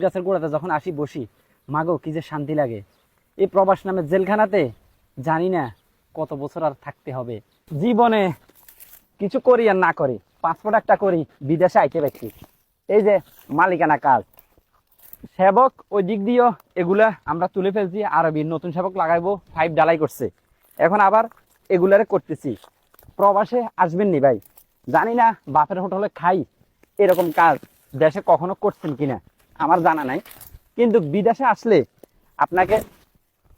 গাছের গোড়াতে যখন আসি বসি, মাগো কি যে শান্তি লাগে। এই প্রবাস নামের জেলখানাতে জানি না কত বছর আর থাকতে হবে। জীবনে কিছু করি আর না করি, পাসপোর্ট একটা করি, বিদেশে আইতে পারছি। এই যে মালিকানা কাজ, সেবক ওই দিক দিয়েও এগুলা আমরা তুলে ফেলছি। আরবি নতুন সেবক লাগাইবো, 5 ডালাই করছে, এখন আবার এগুলারে করতেছি। প্রবাসে আসবেন নি ভাই, জানি না বাপের হোটেলে খাই এরকম কাজ দেশে কখনো করছেন কিনা, আমার জানা নাই। কিন্তু বিদেশে আসলে আপনাকে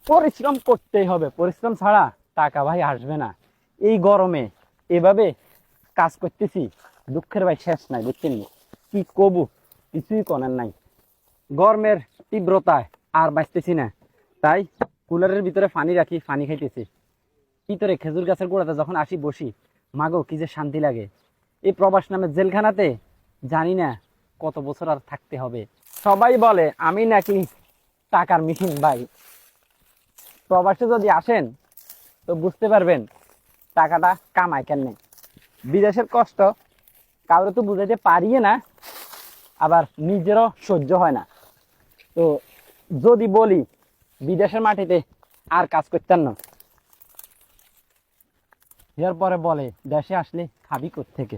পরিশ্রম করতেই হবে, পরিশ্রম ছাড়া টাকা ভাই আসবে না। এই গরমে এভাবে কাজ করতেছি, দুঃখের ভাই শেষ নাই, বুঝছেন? কি কবু, কিছুই করার নাই। গরমের তীব্রতায় আর বাঁচতেছি না, তাই কুলারের ভিতরে পানি রাখি, পানি খাইতেছি। ভিতরে খেজুর গাছের গোড়াতে যখন আসি বসি, মাগো কি যে শান্তি লাগে। এই প্রবাস নামের জেলখানাতে জানি না কত বছর আর থাকতে হবে। সবাই বলে আমি নাকি টাকার মেশিন। ভাই, প্রবাসে যদি আসেন তো বুঝতে পারবেন টাকাটা কামায় কেমনে। বিদেশের কষ্ট কারো তো বুঝাইতে পারিয়ে না, আবার নিজেরও সহ্য হয় না। তো যদি বলি বিদেশের মাটিতে আর কাজ করতেন না, এরপরে বলে দেশে আসলে খাবি কোত্থেকে।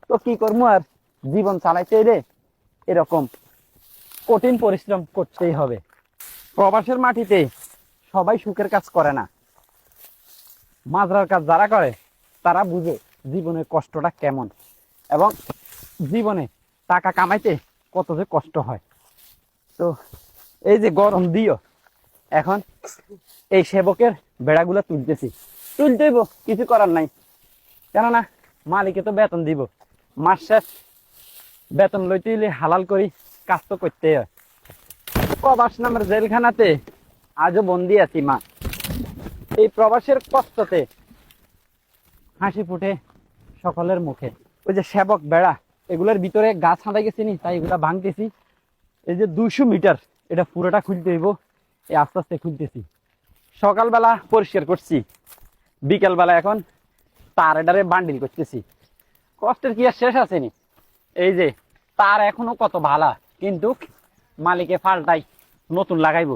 তো কি করবো আর, জীবন চালাইতে এলে এরকম কঠিন পরিশ্রম করতেই হবে। প্রবাসের মাটিতে সবাই সুখের কাজ করে না, মাজরার কাজ যারা করে তারা বুঝে জীবনের কষ্টটা কেমন, এবং জীবনে টাকা কামাইতে কত যে কষ্ট হয়। তো এই যে গরম দিও, এখন এই সেবকের বেড়াগুলো তুলতেইব, কিছু করার নাই। কেননা মালিকে তো বেতন দিব, মাস শেষ বেতন লইতে হইলে হালাল করি কাজ তো করতেই হয়। প্রবাস নামের জেলখানাতে আজও বন্দি আছি মা। এই প্রবাসের কষ্টতে হাসি ফুটে সকলের মুখে। ওই যে সেবক বেড়া, এগুলোর ভিতরে গাছ হাঁটাই গেছি নি, তাই এগুলা ভাঙতেছি। এই যে 200 মিটার, এটা পুরোটা খুলতে হইব, এই আস্তে আস্তে খুলতেছি। সকালবেলা পরিষ্কার করছি, বিকেলবেলা এখন তার এটারে বান্ডিল করতেছি। কষ্টের কি আর শেষ আছে নি? এই যে তার এখনো কত ভালা, কিন্তু মালিকে পাল্টাই নতুন লাগাইবো।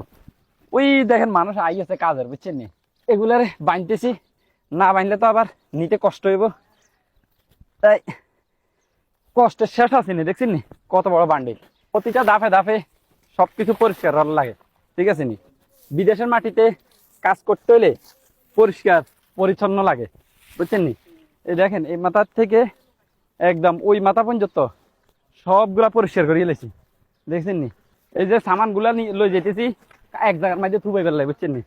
ওই দেখেন মানুষ আইছে কাজের, বুঝছেন নি? এগুলারে বাঁধতেছি, না বাঁধলে তো আবার নিতে কষ্ট হইব, তাই কষ্টের শেষ আছে নি। দেখছেন নি কত বড় বান্ডিল, প্রতিটা দাফে দাফে সবকিছু পরিষ্কার লাগে, ঠিক আছে নি? বিদেশের মাটিতে কাজ করতে হলে পরিষ্কার পরিচ্ছন্ন লাগে, বুঝছেন নি? এই দেখেন এই মাথার থেকে একদম ওই মাথা পর্যন্ত সবগুলা পরিষ্কার করে এলেছি, দেখছেন নি? এই যে সামান গুলা লই যেতেছি এক জায়গার মাঝে থুবাই ফেললে, বুঝছেন নি?